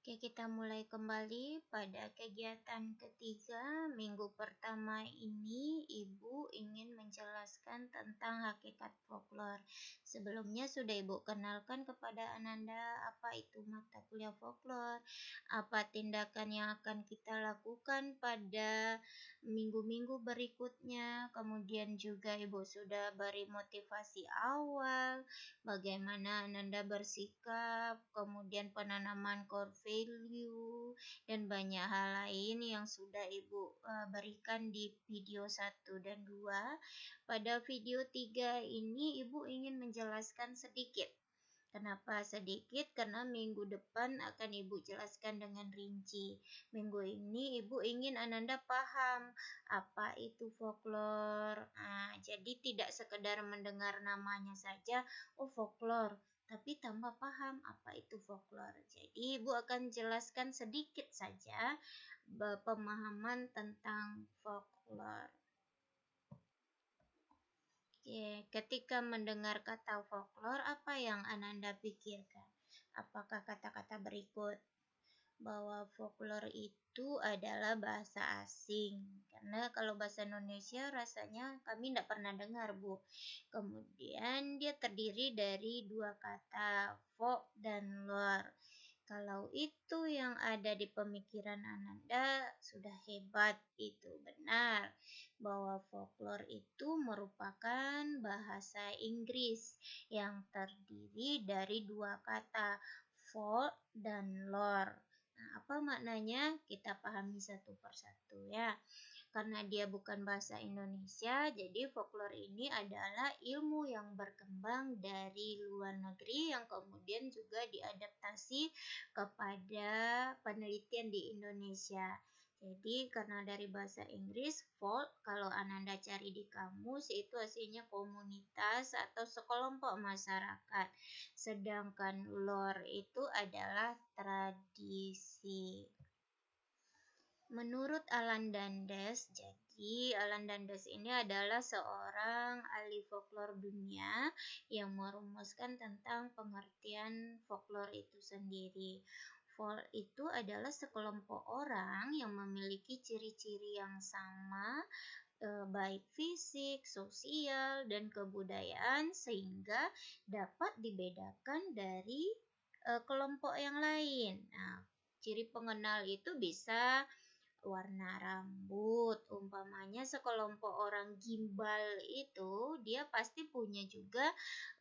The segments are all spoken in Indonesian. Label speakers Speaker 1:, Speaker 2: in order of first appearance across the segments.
Speaker 1: Oke, kita mulai kembali pada kegiatan ketiga minggu pertama ini. Ibu ingin menjelaskan tentang hakikat folklore. Sebelumnya sudah Ibu kenalkan kepada Ananda apa itu mata kuliah folklore, apa tindakan yang akan kita lakukan pada minggu-minggu berikutnya. Kemudian juga Ibu sudah beri motivasi awal, bagaimana Ananda bersikap, kemudian penanaman core value, dan banyak hal lain yang sudah Ibu berikan di video 1 dan 2. Pada video 3 ini Ibu ingin menjelaskan sedikit. Kenapa sedikit? Karena minggu depan akan Ibu jelaskan dengan rinci. Minggu ini Ibu ingin Ananda paham apa itu folklore. Jadi tidak sekedar mendengar namanya saja, oh folklore, tapi tambah paham apa itu folklore. Jadi Ibu akan jelaskan sedikit saja pemahaman tentang folklore. Oke, ketika mendengar kata folklore, apa yang Ananda pikirkan? Apakah kata-kata berikut? Bahwa folklore itu adalah bahasa asing. Karena kalau bahasa Indonesia rasanya kami tidak pernah dengar, Bu. Kemudian dia terdiri dari dua kata, folk dan lore. Kalau itu yang ada di pemikiran Ananda, sudah hebat, itu benar. Bahwa folklore itu merupakan bahasa Inggris yang terdiri dari dua kata, folk dan lore. Apa maknanya? Kita pahami satu persatu ya. Karena dia bukan bahasa Indonesia, jadi folklore ini adalah ilmu yang berkembang dari luar negeri yang kemudian juga diadaptasi kepada penelitian di Indonesia. Jadi karena dari bahasa Inggris, folk kalau Ananda cari di kamus itu aslinya komunitas atau sekelompok masyarakat. Sedangkan lore itu adalah tradisi. Menurut Alan Dandes, jadi Alan Dandes ini adalah seorang ahli folklore dunia yang merumuskan tentang pengertian folklore itu sendiri. Folk itu adalah sekelompok orang yang memiliki ciri-ciri yang sama, baik fisik, sosial, dan kebudayaan sehingga dapat dibedakan dari kelompok yang lain. Nah, ciri pengenal itu bisa warna rambut, umpamanya sekelompok orang gimbal itu dia pasti punya juga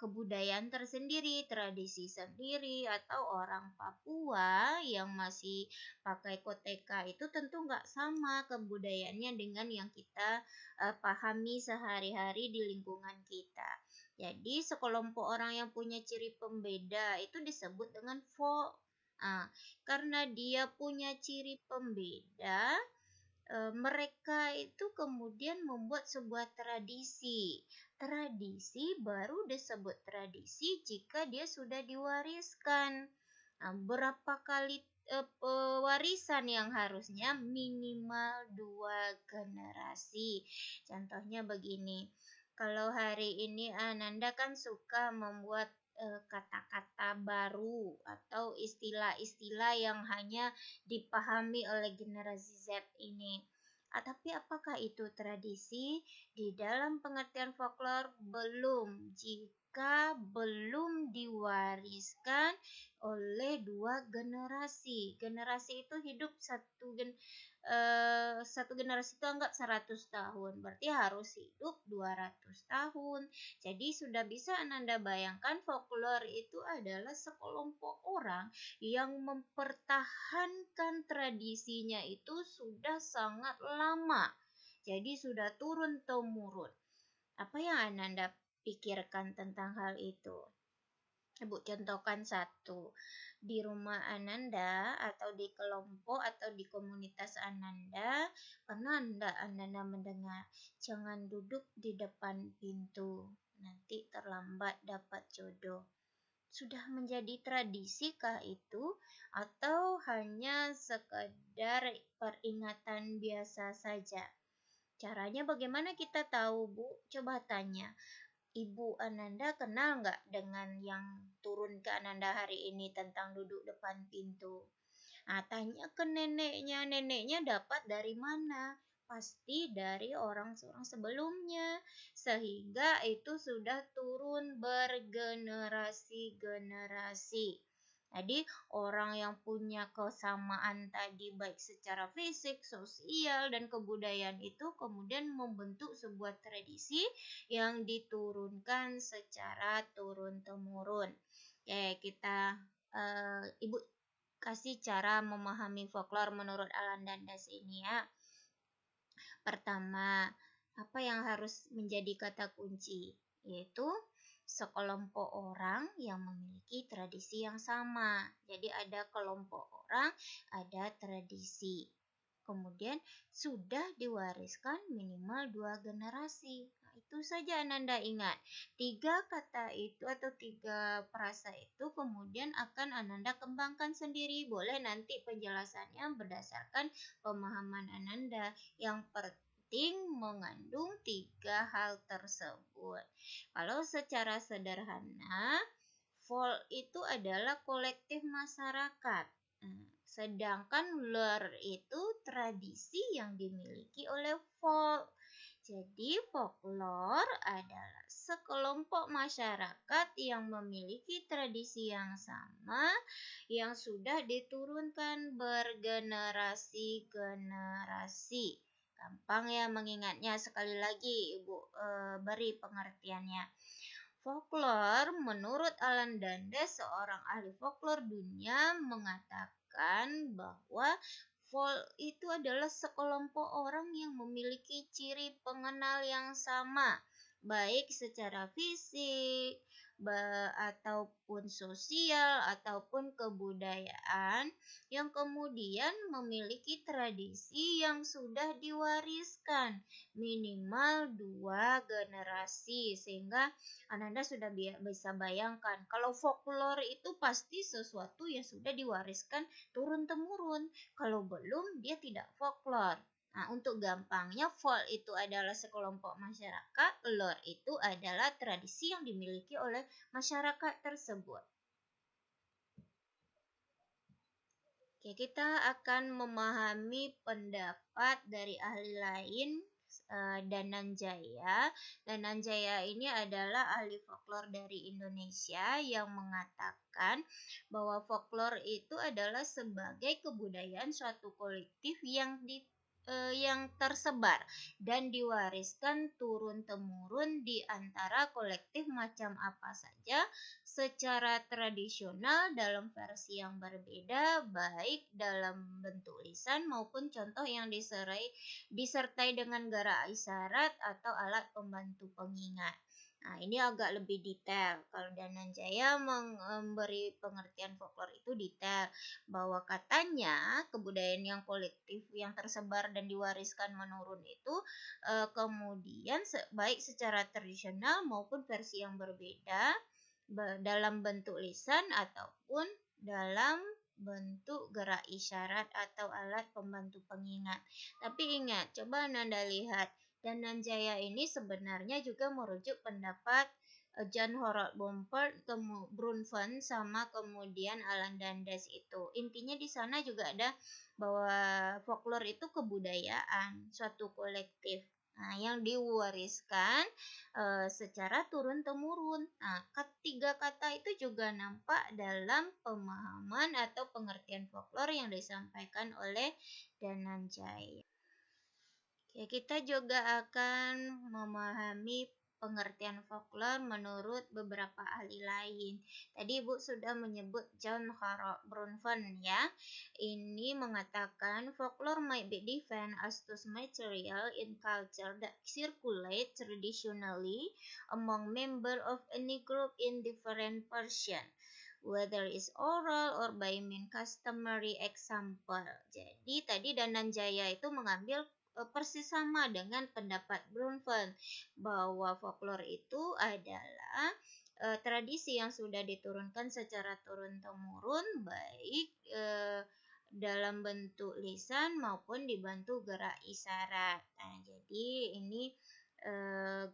Speaker 1: kebudayaan tersendiri, tradisi sendiri, atau orang Papua yang masih pakai koteka itu tentu nggak sama kebudayaannya dengan yang kita pahami sehari-hari di lingkungan kita. Jadi sekelompok orang yang punya ciri pembeda itu disebut dengan folk. Karena dia punya ciri pembeda, mereka itu kemudian membuat sebuah tradisi. Tradisi baru disebut tradisi jika dia sudah diwariskan. Berapa kali pewarisan yang harusnya minimal 2 generasi. Contohnya begini, kalau hari ini Ananda kan suka membuat kata-kata baru atau istilah-istilah yang hanya dipahami oleh generasi Z ini. Tapi apakah itu tradisi? Di dalam pengertian folklore belum, jika belum diwariskan oleh 2 generasi. Generasi itu hidup satu generasi itu anggap 100 tahun, berarti harus hidup 200 tahun. Jadi sudah bisa Ananda bayangkan folklore itu adalah sekelompok orang yang mempertahankan tradisinya itu sudah sangat lama. Jadi sudah turun-temurun. Apa yang Ananda pikirkan tentang hal itu? Ibu contohkan satu, di rumah Ananda atau di kelompok atau di komunitas Ananda, pernah Ananda mendengar, jangan duduk di depan pintu, nanti terlambat dapat jodoh. Sudah menjadi tradisikah itu atau hanya sekedar peringatan biasa saja? Caranya bagaimana kita tahu, Bu? Coba tanya. Ibu Ananda kenal nggak dengan yang turun ke Ananda hari ini tentang duduk depan pintu? Nah, tanya ke neneknya dapat dari mana? Pasti dari orang sebelumnya, sehingga itu sudah turun bergenerasi-generasi. Jadi, orang yang punya kesamaan tadi baik secara fisik, sosial, dan kebudayaan itu kemudian membentuk sebuah tradisi yang diturunkan secara turun-temurun. Oke, Ibu kasih cara memahami folklore menurut Alan Dandas ini ya. Pertama, apa yang harus menjadi kata kunci? Yaitu sekelompok orang yang memiliki tradisi yang sama. Jadi ada kelompok orang, ada tradisi. Kemudian sudah diwariskan minimal 2 generasi. Nah, itu saja Ananda ingat. 3 kata itu atau 3 frasa itu kemudian akan Ananda kembangkan sendiri. Boleh nanti penjelasannya berdasarkan pemahaman Ananda. Yang penting mengandung 3 hal tersebut. Kalau secara sederhana, folk itu adalah kolektif masyarakat. Sedangkan lore itu tradisi yang dimiliki oleh folk. Jadi folklore adalah sekelompok masyarakat yang memiliki tradisi yang sama yang sudah diturunkan bergenerasi-generasi. Gampang ya mengingatnya, sekali lagi Ibu beri pengertiannya. Folklore menurut Alan Dandes, seorang ahli folklore dunia, mengatakan bahwa folk itu adalah sekelompok orang yang memiliki ciri pengenal yang sama, baik secara fisik, ataupun sosial, ataupun kebudayaan, yang kemudian memiliki tradisi yang sudah diwariskan minimal 2 generasi, sehingga Ananda sudah bisa bayangkan kalau folklore itu pasti sesuatu yang sudah diwariskan turun-temurun. Kalau belum, dia tidak folklore. Nah, untuk gampangnya, folk itu adalah sekelompok masyarakat, lore itu adalah tradisi yang dimiliki oleh masyarakat tersebut. Oke, kita akan memahami pendapat dari ahli lain, Dananjaya. Dananjaya ini adalah ahli folklore dari Indonesia yang mengatakan bahwa folklore itu adalah sebagai kebudayaan suatu kolektif yang tersebar dan diwariskan turun-temurun di antara kolektif macam apa saja secara tradisional dalam versi yang berbeda, baik dalam bentuk lisan maupun contoh yang disertai dengan garak isyarat atau alat pembantu pengingat. Nah, ini agak lebih detail. Kalau Dananjaya memberi pengertian folklore itu detail, bahwa katanya kebudayaan yang kolektif yang tersebar dan diwariskan menurun itu kemudian baik secara tradisional maupun versi yang berbeda dalam bentuk lisan ataupun dalam bentuk gerak isyarat atau alat pembantu pengingat. Tapi ingat, coba Anda lihat, Dananjaya ini sebenarnya juga merujuk pendapat John Harold Brunfen sama kemudian Alan Dandes itu. Intinya di sana juga ada bahwa folklore itu kebudayaan suatu kolektif. Nah, yang diwariskan secara turun-temurun. Nah, 3 kata itu juga nampak dalam pemahaman atau pengertian folklore yang disampaikan oleh Dananjaya. Oke, kita juga akan memahami pengertian folklore menurut beberapa ahli lain. Tadi Ibu sudah menyebut John Harold Brunfen ya. Ini mengatakan folklore might be defined as those material in culture that circulate traditionally among members of any group in different version, whether is oral or by mean customary example. Jadi tadi Dananjaya itu mengambil persis sama dengan pendapat Brunfen bahwa folklore itu adalah tradisi yang sudah diturunkan secara turun-temurun, baik dalam bentuk lisan maupun dibantu gerak isyarat. Nah, jadi ini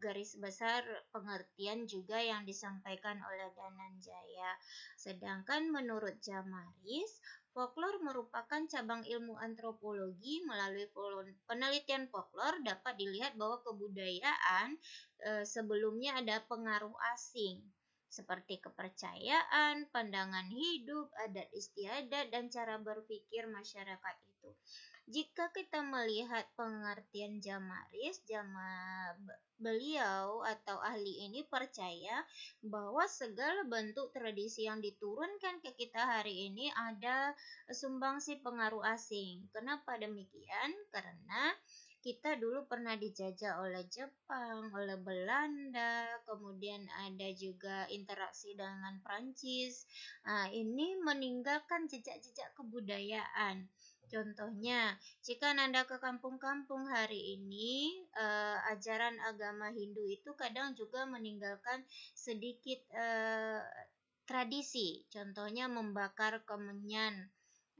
Speaker 1: garis besar pengertian juga yang disampaikan oleh Dananjaya. Sedangkan menurut Jamaris, folklor merupakan cabang ilmu antropologi. Melalui penelitian folklor dapat dilihat bahwa kebudayaan sebelumnya ada pengaruh asing seperti kepercayaan, pandangan hidup, adat istiadat, dan cara berpikir masyarakat itu. Jika kita melihat pengertian Jamaris, beliau atau ahli ini percaya bahwa segala bentuk tradisi yang diturunkan ke kita hari ini ada sumbangsi pengaruh asing. Kenapa demikian? Karena kita dulu pernah dijajah oleh Jepang, oleh Belanda, kemudian ada juga interaksi dengan Prancis. Nah, ini meninggalkan jejak-jejak kebudayaan. Contohnya, jika Anda ke kampung-kampung hari ini, ajaran agama Hindu itu kadang juga meninggalkan sedikit tradisi. Contohnya membakar kemenyan.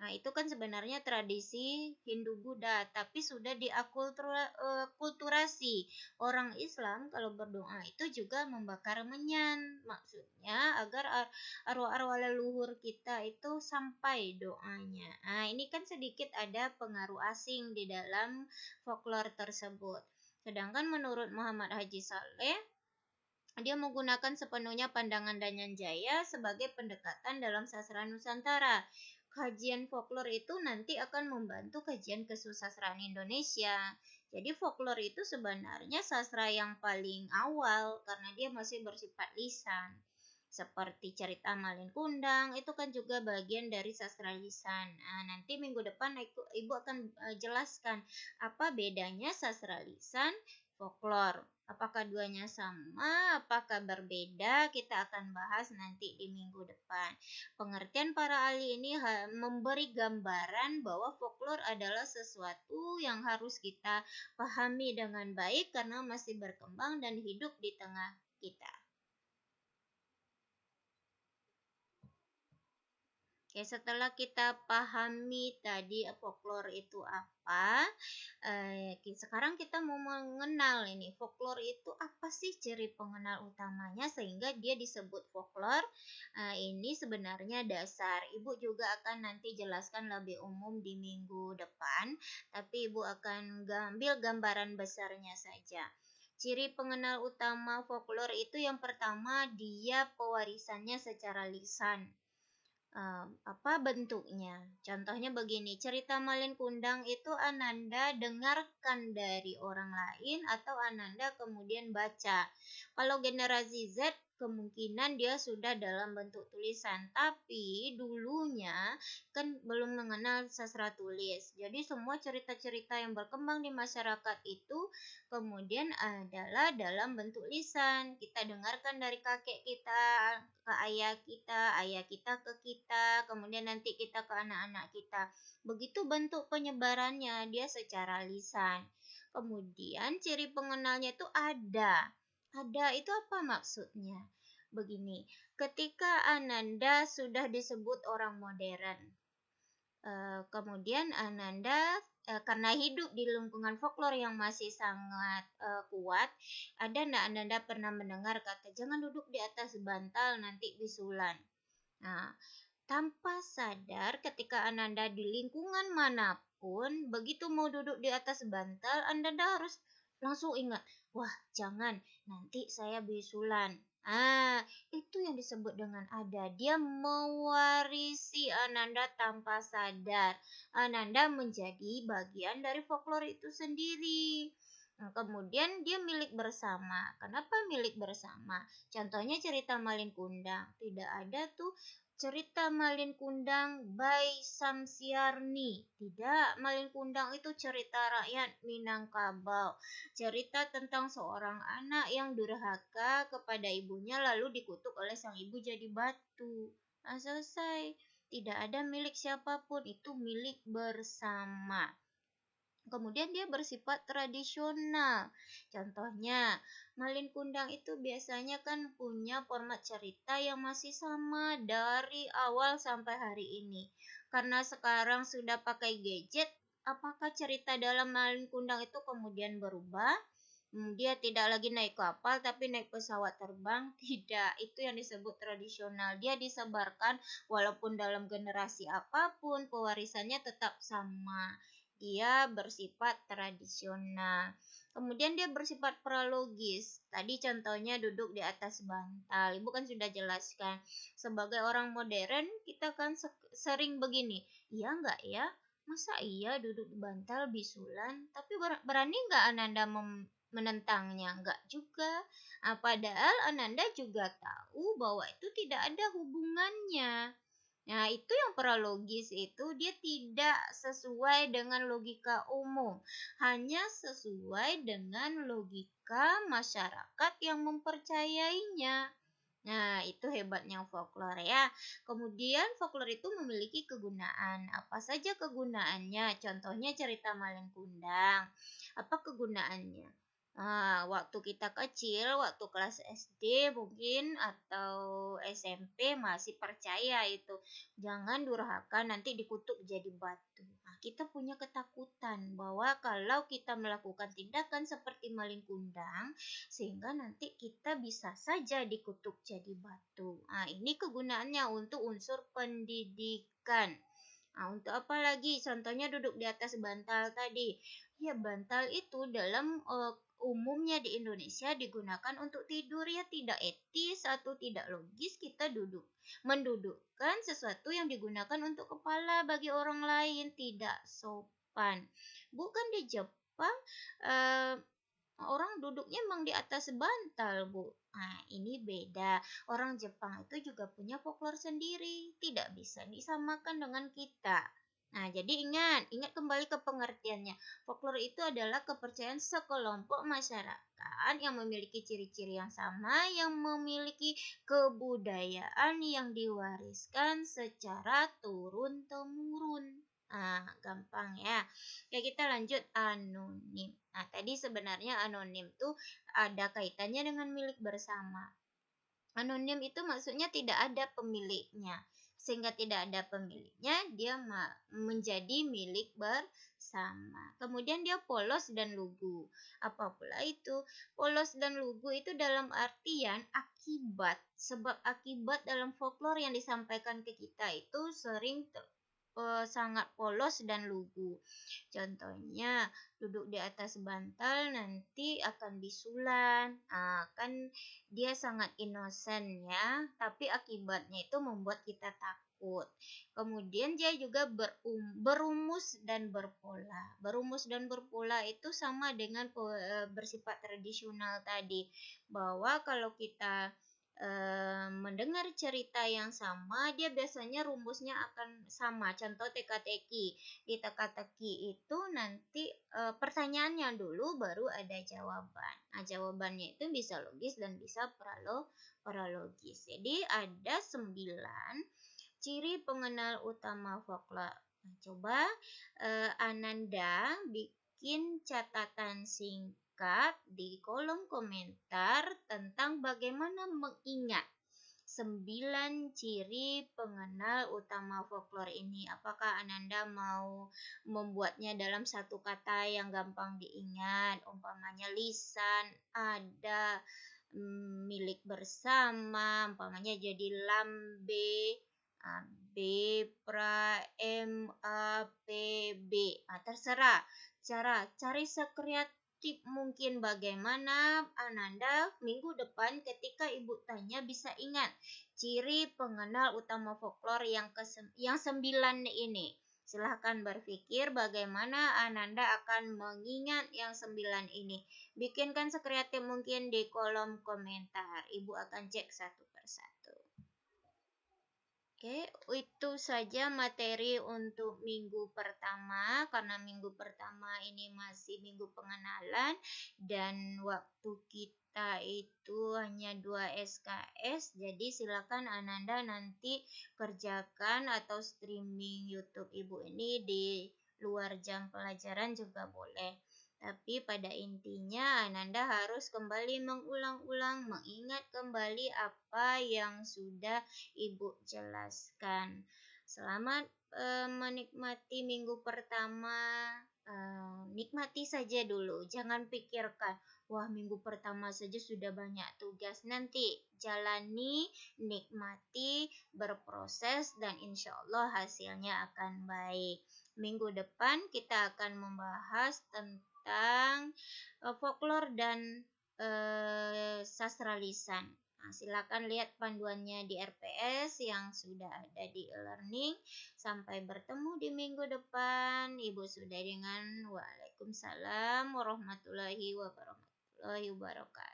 Speaker 1: Nah, itu kan sebenarnya tradisi Hindu-Buddha, tapi sudah diakulturasi. Orang Islam kalau berdoa itu juga membakar menyan. Maksudnya agar arwah-arwah leluhur kita itu sampai doanya. Nah, ini kan sedikit ada pengaruh asing di dalam folklore tersebut. Sedangkan menurut Muhammad Haji Saleh, dia menggunakan sepenuhnya pandangan Dananjaya sebagai pendekatan dalam sastra Nusantara. Kajian folklore itu nanti akan membantu kajian kesusastraan Indonesia. Jadi folklore itu sebenarnya sastra yang paling awal karena dia masih bersifat lisan. Seperti cerita Malin Kundang itu kan juga bagian dari sastra lisan. Nah, nanti minggu depan Ibu akan jelaskan apa bedanya sastra lisan, folklore. Apakah duanya sama? Apakah berbeda? Kita akan bahas nanti di minggu depan. Pengertian para ahli ini memberi gambaran bahwa folklore adalah sesuatu yang harus kita pahami dengan baik karena masih berkembang dan hidup di tengah kita. Oke, setelah kita pahami tadi folklore itu apa, sekarang kita mau mengenal ini folklore itu apa sih ciri pengenal utamanya sehingga dia disebut folklore. Ini sebenarnya dasar. Ibu juga akan nanti jelaskan lebih umum di minggu depan, tapi Ibu akan ambil gambaran besarnya saja. Ciri pengenal utama folklore itu yang pertama dia pewarisannya secara lisan. Apa bentuknya? Contohnya begini, cerita Malin Kundang itu Ananda dengarkan dari orang lain atau Ananda kemudian baca. Kalau generasi Z kemungkinan dia sudah dalam bentuk tulisan, tapi dulunya kan belum mengenal sastra tulis. Jadi semua cerita-cerita yang berkembang di masyarakat itu kemudian adalah dalam bentuk lisan. Kita dengarkan dari kakek kita ke ayah kita ke kita, kemudian nanti kita ke anak-anak kita. Begitu bentuk penyebarannya, dia secara lisan. Kemudian ciri pengenalnya itu ada. Ada itu apa maksudnya? Begini, ketika Ananda sudah disebut orang modern, kemudian Ananda karena hidup di lingkungan folklore yang masih sangat kuat, ada enggak Ananda pernah mendengar kata jangan duduk di atas bantal nanti bisulan. Nah, tanpa sadar ketika Ananda di lingkungan manapun, begitu mau duduk di atas bantal, Ananda harus langsung ingat, wah jangan, nanti saya bisulan. Itu yang disebut dengan ada. Dia mewarisi Ananda tanpa sadar. Ananda menjadi bagian dari folklore itu sendiri. Nah, kemudian dia milik bersama. Kenapa milik bersama? Contohnya cerita Malin Kundang. Tidak ada tuh cerita Malin Kundang by Samsiarni. Tidak, Malin Kundang itu cerita rakyat Minangkabau. Cerita tentang seorang anak yang durhaka kepada ibunya lalu dikutuk oleh sang ibu jadi batu. Nah, selesai. Tidak ada milik siapapun, itu milik bersama. Kemudian dia bersifat tradisional. Contohnya, Malin Kundang itu biasanya kan punya format cerita yang masih sama dari awal sampai hari ini. Karena sekarang sudah pakai gadget, apakah cerita dalam Malin Kundang itu kemudian berubah? Dia tidak lagi naik kapal tapi naik pesawat terbang, tidak. Itu yang disebut tradisional. Dia disebarkan walaupun dalam generasi apapun, pewarisannya tetap sama. Dia bersifat tradisional. Kemudian dia bersifat pralogis. Tadi contohnya duduk di atas bantal. Ibu kan sudah jelaskan. Sebagai orang modern, kita kan sering begini. Iya enggak ya? Masa iya duduk di bantal bisulan? Tapi berani nggak Ananda menentangnya? Enggak juga. Padahal Ananda juga tahu bahwa itu tidak ada hubungannya. Nah, itu yang paralogis itu dia tidak sesuai dengan logika umum, hanya sesuai dengan logika masyarakat yang mempercayainya. Nah, itu hebatnya folklore ya. Kemudian folklore itu memiliki kegunaan. Apa saja kegunaannya? Contohnya cerita Malin Kundang. Apa kegunaannya? Waktu kita kecil, waktu kelas SD mungkin atau SMP masih percaya itu. Jangan durhaka nanti dikutuk jadi batu. Nah, kita punya ketakutan bahwa kalau kita melakukan tindakan seperti Malin Kundang, sehingga nanti kita bisa saja dikutuk jadi batu. Ini kegunaannya untuk unsur pendidikan. Untuk apa lagi? Contohnya duduk di atas bantal tadi. Ya, bantal itu dalam umumnya di Indonesia digunakan untuk tidur, ya tidak etis atau tidak logis kita duduk. Mendudukkan sesuatu yang digunakan untuk kepala bagi orang lain tidak sopan. Bukan di Jepang, eh, orang duduknya emang di atas bantal, Bu. Ini beda. Orang Jepang itu juga punya folklore sendiri, tidak bisa disamakan dengan kita. Nah, jadi ingat kembali ke pengertiannya. Folklore itu adalah kepercayaan sekelompok masyarakat yang memiliki ciri-ciri yang sama, yang memiliki kebudayaan yang diwariskan secara turun-temurun. Gampang ya. Ya, kita lanjut anonim. Tadi sebenarnya anonim tuh ada kaitannya dengan milik bersama. Anonim itu maksudnya tidak ada pemiliknya. Sehingga tidak ada pemiliknya, dia menjadi milik bersama. Kemudian dia polos dan lugu. Apa pula itu? Polos dan lugu itu dalam artian akibat. Sebab akibat dalam folklore yang disampaikan ke kita itu sering sangat polos dan lugu. Contohnya, duduk di atas bantal nanti akan bisulan. Kan dia sangat inosen ya, tapi akibatnya itu membuat kita takut. Kemudian dia juga berumus dan berpola. Berumus dan berpola itu sama dengan bersifat tradisional tadi. Bahwa kalau kita mendengar cerita yang sama, dia biasanya rumusnya akan sama. Contoh teka-teki. Di teka-teki itu nanti pertanyaannya dulu baru ada jawaban. Jawabannya itu bisa logis dan bisa paralogis. Jadi ada 9 ciri pengenal utama folklore. Coba Ananda bikin catatan singkat di kolom komentar tentang bagaimana mengingat 9 ciri pengenal utama folklore ini. Apakah Ananda mau membuatnya dalam satu kata yang gampang diingat? Umpamanya lisan, ada, milik bersama, umpamanya jadi lambe, B, pra, M, A, P, B. Terserah. Cari sekreatif mungkin bagaimana Ananda minggu depan ketika ibu tanya bisa ingat ciri pengenal utama folklore yang 9 ini. Silahkan berpikir bagaimana Ananda akan mengingat yang 9 ini. Bikinkan sekreatif mungkin di kolom komentar. Ibu akan cek satu persatu. Oke, itu saja materi untuk minggu pertama, karena minggu pertama ini masih minggu pengenalan dan waktu kita itu hanya 2 SKS, jadi silakan Ananda nanti kerjakan atau streaming YouTube Ibu ini di luar jam pelajaran juga boleh. Tapi pada intinya Ananda harus kembali mengulang-ulang, mengingat kembali apa yang sudah Ibu jelaskan. Selamat menikmati minggu pertama. nikmati saja dulu, jangan pikirkan, wah minggu pertama saja sudah banyak tugas. Nanti jalani, nikmati, berproses, dan insya Allah hasilnya akan baik. Minggu depan kita akan membahas tentang folklore dan sastra lisan. Nah, silakan lihat panduannya di RPS yang sudah ada di e-learning. Sampai bertemu di minggu depan. Ibu sudah dengan Waalaikumsalam warahmatullahi wabarakatuh.